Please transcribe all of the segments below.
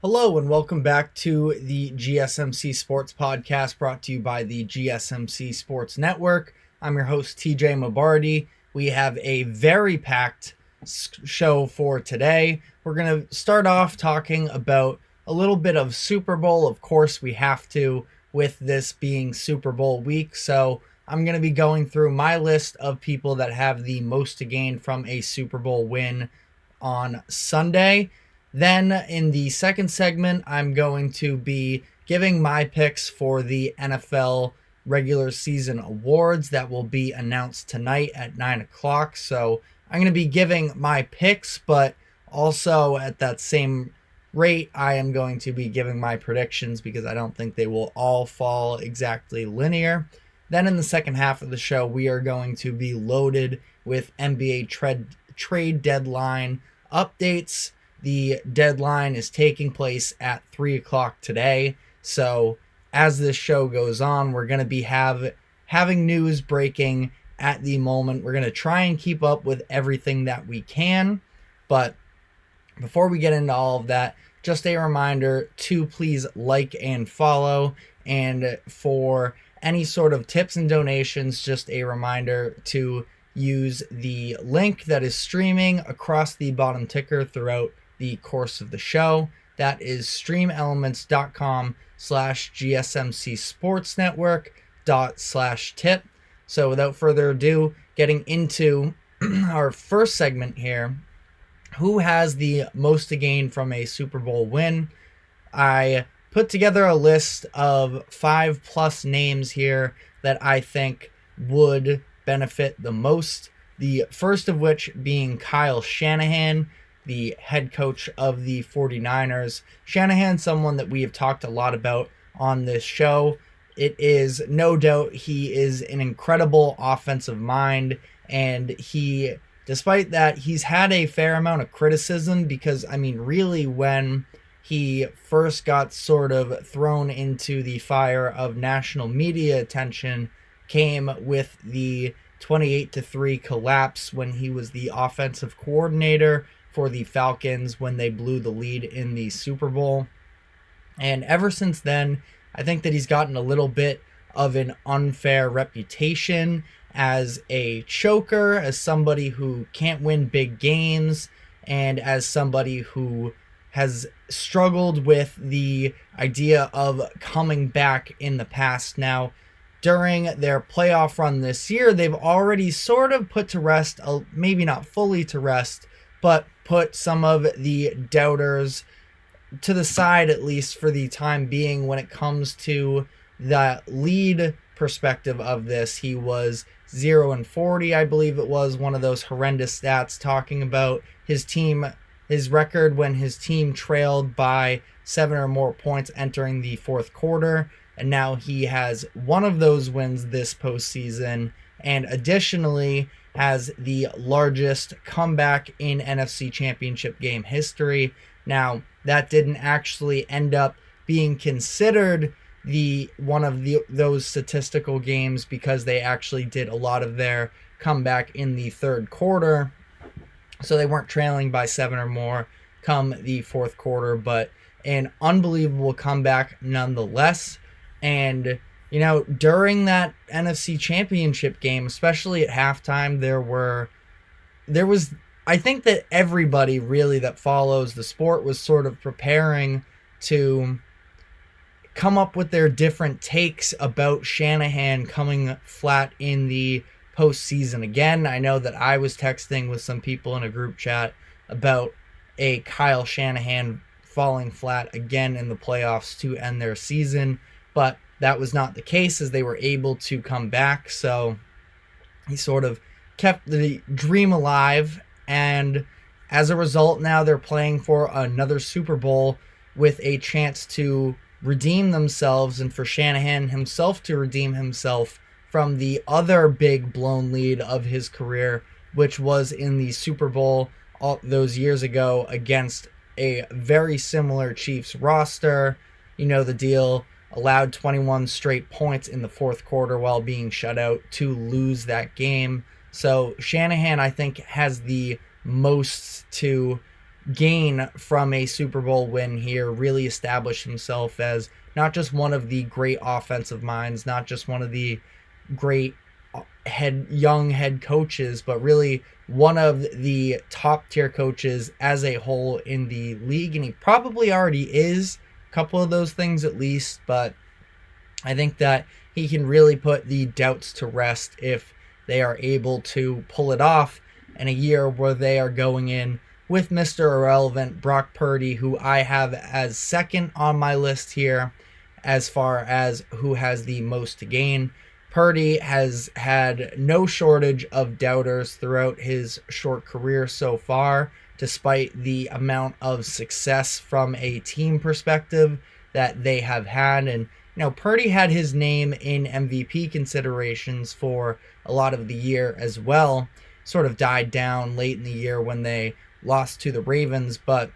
Hello and welcome back to the GSMC Sports Podcast brought to you by the GSMC Sports Network. I'm your host, TJ Mabardi. We have a very packed show for today. We're going to start off talking about a little bit of Super Bowl. Of course, we have to, with this being Super Bowl week. So I'm going to be going through my list of people that have the most to gain from a Super Bowl win on Sunday. Then in the second segment, I'm going to be giving my picks for the NFL regular season awards that will be announced tonight at 9 o'clock. So I'm going to be giving my picks, but also at that same rate, I am going to be giving my predictions because I don't think they will all fall exactly linear. Then in the second half of the show, we are going to be loaded with NBA trade deadline updates. The deadline is taking place at 3 o'clock today. So as this show goes on, we're going to be having news breaking at the moment. We're going to try and keep up with everything that we can. But before we get into all of that, just a reminder to please like and follow. And for any sort of tips and donations, just a reminder to use the link that is streaming across the bottom ticker throughout the course of the show. That is streamelements.com/gsmcsportsnetwork./tip. So without further ado, getting into our first segment here, who has the most to gain from a Super Bowl win? I put together a list of 5+ names here that I think would benefit the most. The first of which being Kyle Shanahan, the head coach of the 49ers. Shanahan, someone that we have talked a lot about on this show. It is no doubt he is an incredible offensive mind, and despite that, he's had a fair amount of criticism because, really when he first got sort of thrown into the fire of national media attention came with the 28-3 collapse when he was the offensive coordinator for the Falcons when they blew the lead in the Super Bowl. And ever since then, I think that he's gotten a little bit of an unfair reputation as a choker, as somebody who can't win big games, and as somebody who has struggled with the idea of coming back in the past. Now, during their playoff run this year, they've already sort of put to rest, maybe not fully to rest, but put some of the doubters to the side, at least for the time being, when it comes to the lead perspective of this. He was 0-40, I believe it was, one of those horrendous stats talking about his record when his team trailed by 7 or more points entering the fourth quarter. And now he has one of those wins this postseason, and additionally has the largest comeback in NFC Championship game history. Now, that didn't actually end up being considered one of those statistical games because they actually did a lot of their comeback in the third quarter. So they weren't trailing by 7 or more come the fourth quarter, but an unbelievable comeback nonetheless. And during that NFC Championship game, especially at halftime, I think that everybody really that follows the sport was sort of preparing to come up with their different takes about Shanahan coming flat in the postseason again. I know that I was texting with some people in a group chat about a Kyle Shanahan falling flat again in the playoffs to end their season, but that was not the case as they were able to come back. So he sort of kept the dream alive, and as a result, now they're playing for another Super Bowl with a chance to redeem themselves and for Shanahan himself to redeem himself from the other big blown lead of his career, which was in the Super Bowl all those years ago against a very similar Chiefs roster. You know the deal. Allowed 21 straight points in the fourth quarter while being shut out to lose that game. So Shanahan, I think, has the most to gain from a Super Bowl win here, really establish himself as not just one of the great offensive minds, not just one of the great young head coaches, but really one of the top tier coaches as a whole in the league. And he probably already is a couple of those things at least, but I think that he can really put the doubts to rest if they are able to pull it off in a year where they are going in with Mr. Irrelevant, Brock Purdy, who I have as second on my list here as far as who has the most to gain. Purdy has had no shortage of doubters throughout his short career so far, despite the amount of success from a team perspective that they have had. And Purdy had his name in MVP considerations for a lot of the year as well. Sort of died down late in the year when they lost to the Ravens, but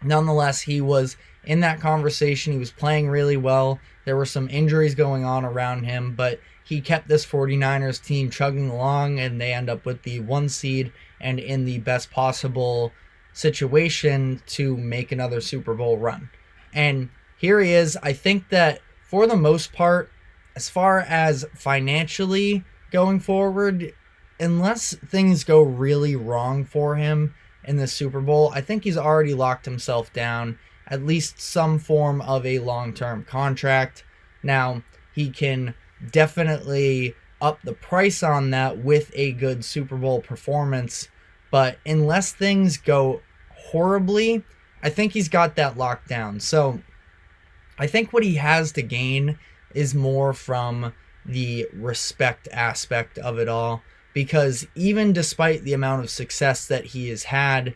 nonetheless, he was in that conversation. He was playing really well. There were some injuries going on around him, but he kept this 49ers team chugging along, and they end up with the 1 seed and in the best possible situation to make another Super Bowl run. And here he is. I think that for the most part, as far as financially going forward, unless things go really wrong for him in the Super Bowl, I think he's already locked himself down at least some form of a long-term contract. Now, he can definitely up the price on that with a good Super Bowl performance, but unless things go horribly, I think he's got that locked down. So I think what he has to gain is more from the respect aspect of it all, because even despite the amount of success that he has had,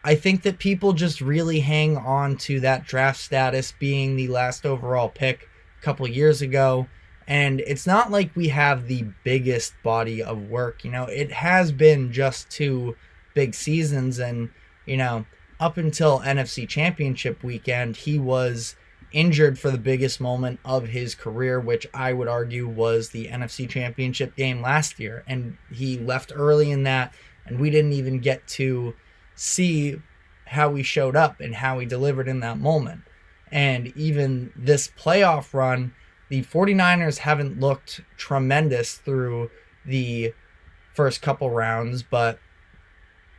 I think that people just really hang on to that draft status being the last overall pick a couple years ago. And it's not like we have the biggest body of work. It has been just 2 big seasons. And, up until NFC Championship weekend, he was injured for the biggest moment of his career, which I would argue was the NFC Championship game last year. And he left early in that, and we didn't even get to see how he showed up and how he delivered in that moment. And even this playoff run, the 49ers haven't looked tremendous through the first couple rounds, but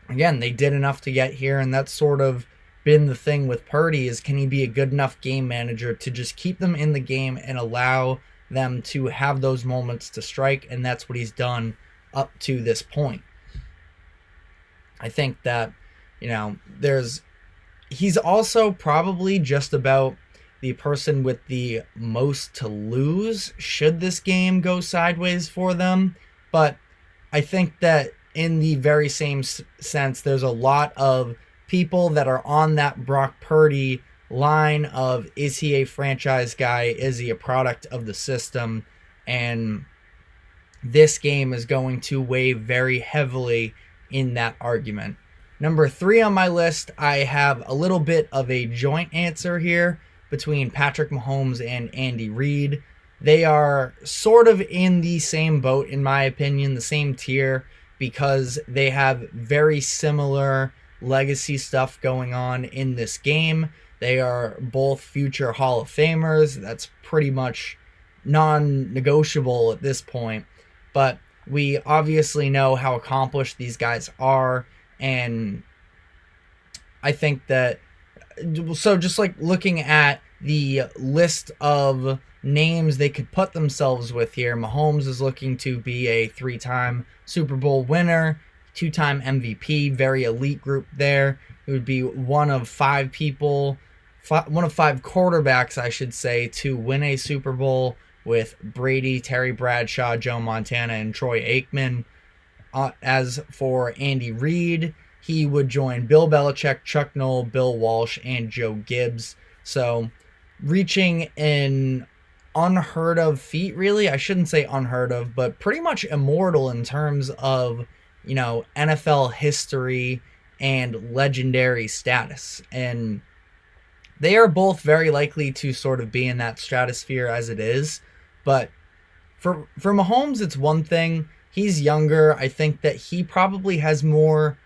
again, they did enough to get here, and that's sort of been the thing with Purdy, is can he be a good enough game manager to just keep them in the game and allow them to have those moments to strike, and that's what he's done up to this point. I think that, he's also probably just about the person with the most to lose should this game go sideways for them, but I think that in the very same sense, there's a lot of people that are on that Brock Purdy line of, is he a franchise guy? Is he a product of the system? And this game is going to weigh very heavily in that argument. Number 3 on my list, I have a little bit of a joint answer here between Patrick Mahomes and Andy Reid. They are sort of in the same boat, in my opinion, the same tier, because they have very similar legacy stuff going on in this game. They are both future Hall of Famers. That's pretty much non-negotiable at this point. But we obviously know how accomplished these guys are, and I think that, so just like looking at the list of names they could put themselves with here, Mahomes is looking to be a 3-time Super Bowl winner, 2-time MVP, very elite group there. It would be one of 5 quarterbacks, I should say, to win a Super Bowl, with Brady, Terry Bradshaw, Joe Montana, and Troy Aikman. As for Andy Reid, he would join Bill Belichick, Chuck Noll, Bill Walsh, and Joe Gibbs. So reaching an unheard of feat, really. I shouldn't say unheard of, but pretty much immortal in terms of, NFL history and legendary status. And they are both very likely to sort of be in that stratosphere as it is. But for Mahomes, it's one thing. He's younger. I think that he probably has more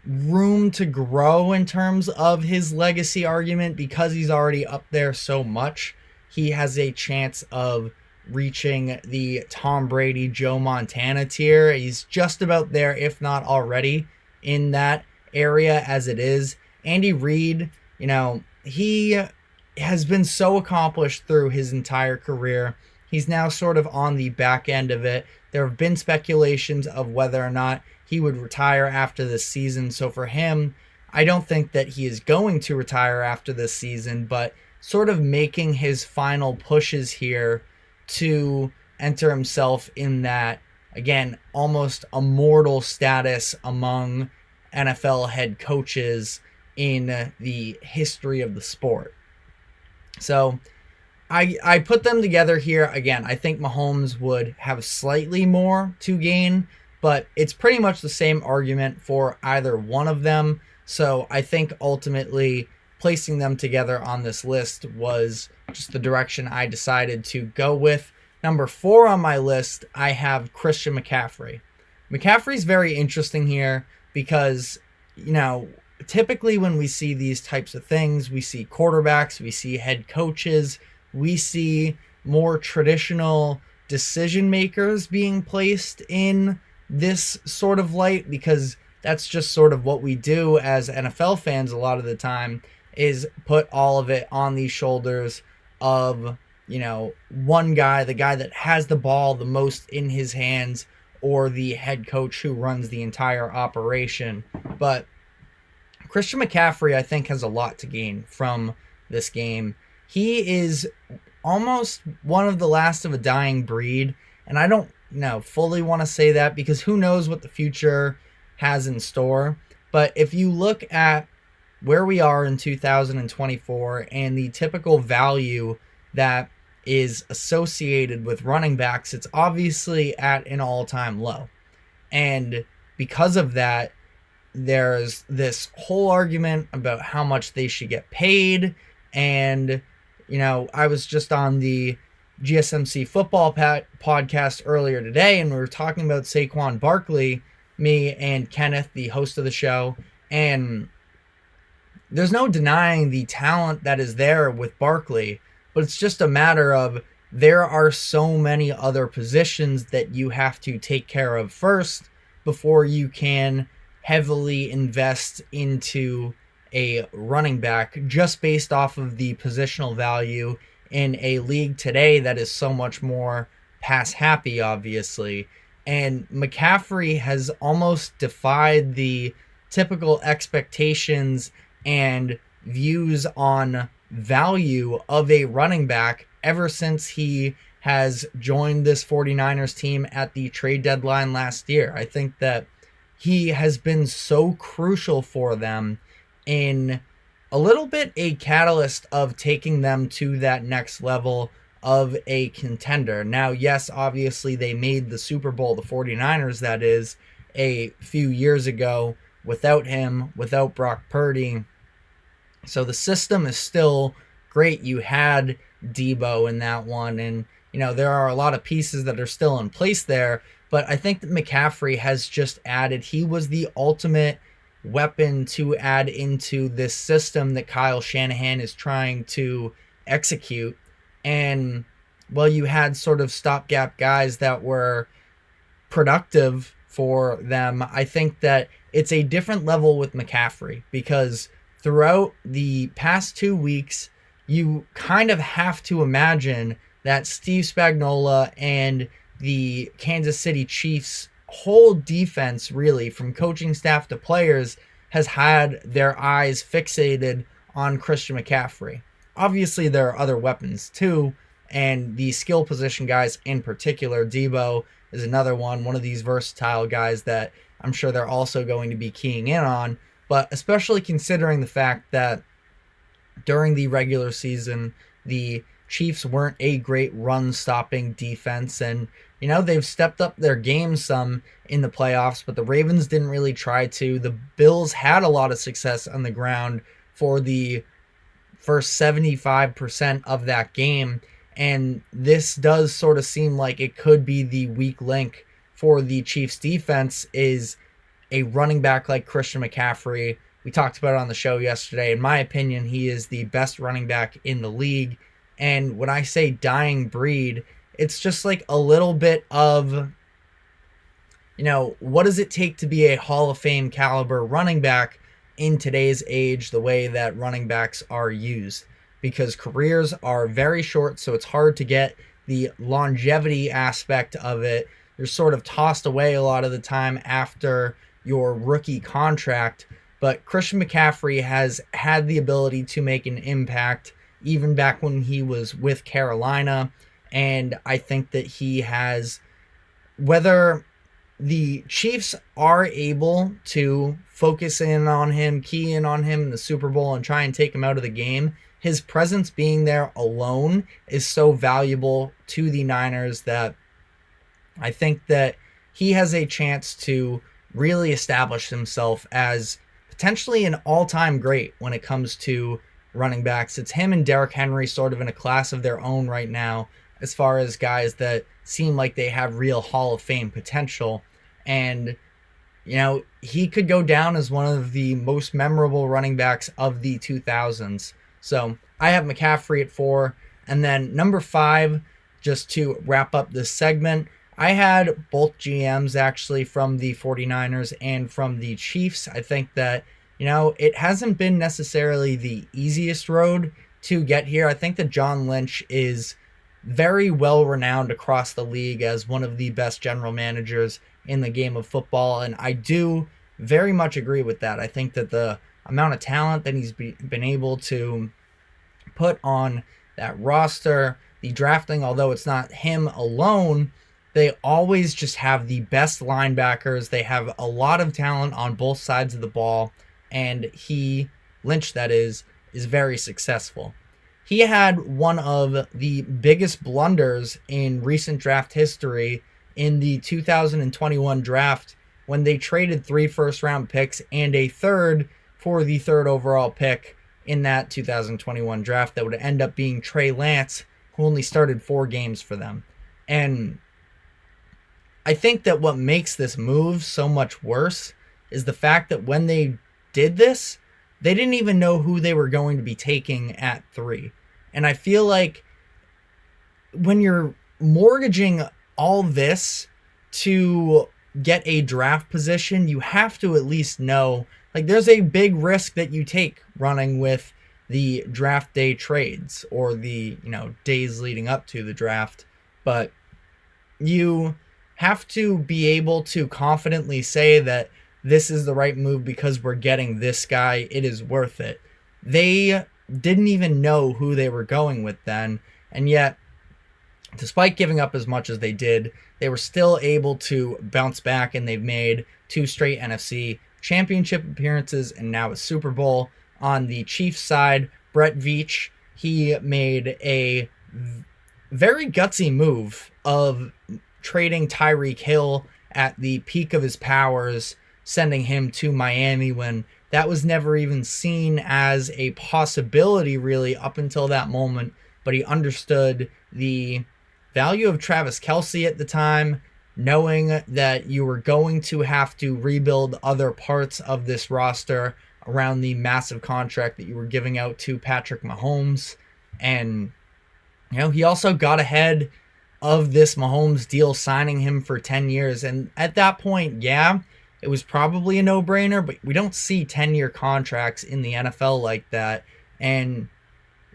room to grow in terms of his legacy argument because he's already up there so much. He has a chance of reaching the Tom Brady, Joe Montana tier. He's just about there, if not already in that area as it is. Andy Reid, he has been so accomplished through his entire career. He's now sort of on the back end of it. There have been speculations of whether or not he would retire after this season. So for him, I don't think that he is going to retire after this season, but sort of making his final pushes here to enter himself in that, again, almost immortal status among NFL head coaches in the history of the sport. So I put them together here. Again, I think Mahomes would have slightly more to gain, but it's pretty much the same argument for either one of them. So I think ultimately placing them together on this list was just the direction I decided to go with. Number 4 on my list, I have Christian McCaffrey. McCaffrey's very interesting here because, typically when we see these types of things, we see quarterbacks, we see head coaches, we see more traditional decision makers being placed in this sort of light because that's just sort of what we do as NFL fans a lot of the time, is put all of it on the shoulders of, one guy, the guy that has the ball the most in his hands, or the head coach who runs the entire operation. But Christian McCaffrey, I think, has a lot to gain from this game. He is almost one of the last of a dying breed, and I don't fully want to say that because who knows what the future has in store. But if you look at where we are in 2024 and the typical value that is associated with running backs, it's obviously at an all-time low. And because of that, there's this whole argument about how much they should get paid. And, I was just on the GSMC football podcast earlier today, and we were talking about Saquon Barkley, me and Kenneth, the host of the show, and there's no denying the talent that is there with Barkley, but it's just a matter of there are so many other positions that you have to take care of first before you can heavily invest into a running back just based off of the positional value in a league today that is so much more pass happy, obviously. And McCaffrey has almost defied the typical expectations and views on value of a running back ever since he has joined this 49ers team at the trade deadline last year. I think that he has been so crucial for them in a little bit a catalyst of taking them to that next level of a contender. Now, yes, obviously they made the Super Bowl, the 49ers, that is, a few years ago without him, without Brock Purdy. So the system is still great. You had Debo in that one, and there are a lot of pieces that are still in place there, but I think that McCaffrey has just added, he was the ultimate weapon to add into this system that Kyle Shanahan is trying to execute. And you had sort of stopgap guys that were productive for them. I think that it's a different level with McCaffrey because throughout the past 2 weeks, you kind of have to imagine that Steve Spagnuolo and the Kansas City Chiefs whole defense, really, from coaching staff to players, has had their eyes fixated on Christian McCaffrey. Obviously, there are other weapons too, and the skill position guys in particular. Debo is another one of these versatile guys that I'm sure they're also going to be keying in on, but especially considering the fact that during the regular season, the Chiefs weren't a great run-stopping defense, and they've stepped up their game some in the playoffs, but the Ravens didn't really try to. The Bills had a lot of success on the ground for the first 75% of that game, and this does sort of seem like it could be the weak link for the Chiefs defense, is a running back like Christian McCaffrey. We talked about it on the show yesterday. In my opinion, he is the best running back in the league. And when I say dying breed, it's just like a little bit of, what does it take to be a Hall of Fame caliber running back in today's age, the way that running backs are used? Because careers are very short, so it's hard to get the longevity aspect of it. You're sort of tossed away a lot of the time after your rookie contract. But Christian McCaffrey has had the ability to make an impact even back when he was with Carolina. And I think that he has, whether the Chiefs are able to focus in on him, key in on him in the Super Bowl and try and take him out of the game, his presence being there alone is so valuable to the Niners that I think that he has a chance to really establish himself as potentially an all-time great when it comes to running backs. It's him and Derrick Henry sort of in a class of their own right now as far as guys that seem like they have real Hall of Fame potential. And, he could go down as one of the most memorable running backs of the 2000s. So I have McCaffrey at 4. And then number 5, just to wrap up this segment, I had both GMs actually from the 49ers and from the Chiefs. I think that, it hasn't been necessarily the easiest road to get here. I think that John Lynch is very well renowned across the league as one of the best general managers in the game of football. And I do very much agree with that. I think that the amount of talent that he's been able to put on that roster, the drafting, although it's not him alone, they always just have the best linebackers. They have a lot of talent on both sides of the ball. And Lynch that is very successful. He had one of the biggest blunders in recent draft history in the 2021 draft when they traded 3 first-round picks and a third for the 3rd overall pick in that 2021 draft that would end up being Trey Lance, who only started 4 games for them. And I think that what makes this move so much worse is the fact that when they did this, they didn't even know who they were going to be taking at 3. And I feel like when you're mortgaging all this to get a draft position, you have to at least know, like, there's a big risk that you take running with the draft day trades or the, days leading up to the draft. But you have to be able to confidently say that this is the right move because we're getting this guy. It is worth it. They didn't even know who they were going with then. And yet, despite giving up as much as they did, they were still able to bounce back, and they've made 2 straight NFC championship appearances and now a Super Bowl. On the Chiefs side, Brett Veach, he made a very gutsy move of trading Tyreek Hill at the peak of his powers, sending him to Miami when that was never even seen as a possibility really up until that moment. But he understood the value of Travis Kelce at the time, knowing that you were going to have to rebuild other parts of this roster around the massive contract that you were giving out to Patrick Mahomes. And, he also got ahead of this Mahomes deal, signing him for 10 years. And at that point, it was probably a no-brainer, but we don't see 10-year contracts in the NFL like that. And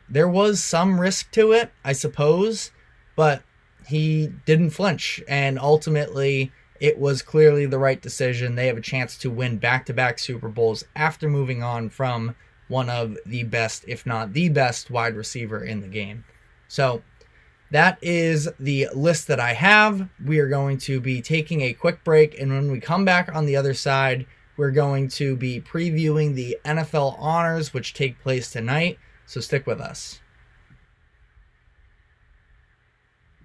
there was some risk to it, I suppose, but he didn't flinch. And ultimately, it was clearly the right decision. They have a chance to win back-to-back Super Bowls after moving on from one of the best, if not the best, wide receiver in the game. So that is the list that I have. We are going to be taking a quick break, and when we come back on the other side, we're going to be previewing the NFL honors, which take place tonight, so stick with us.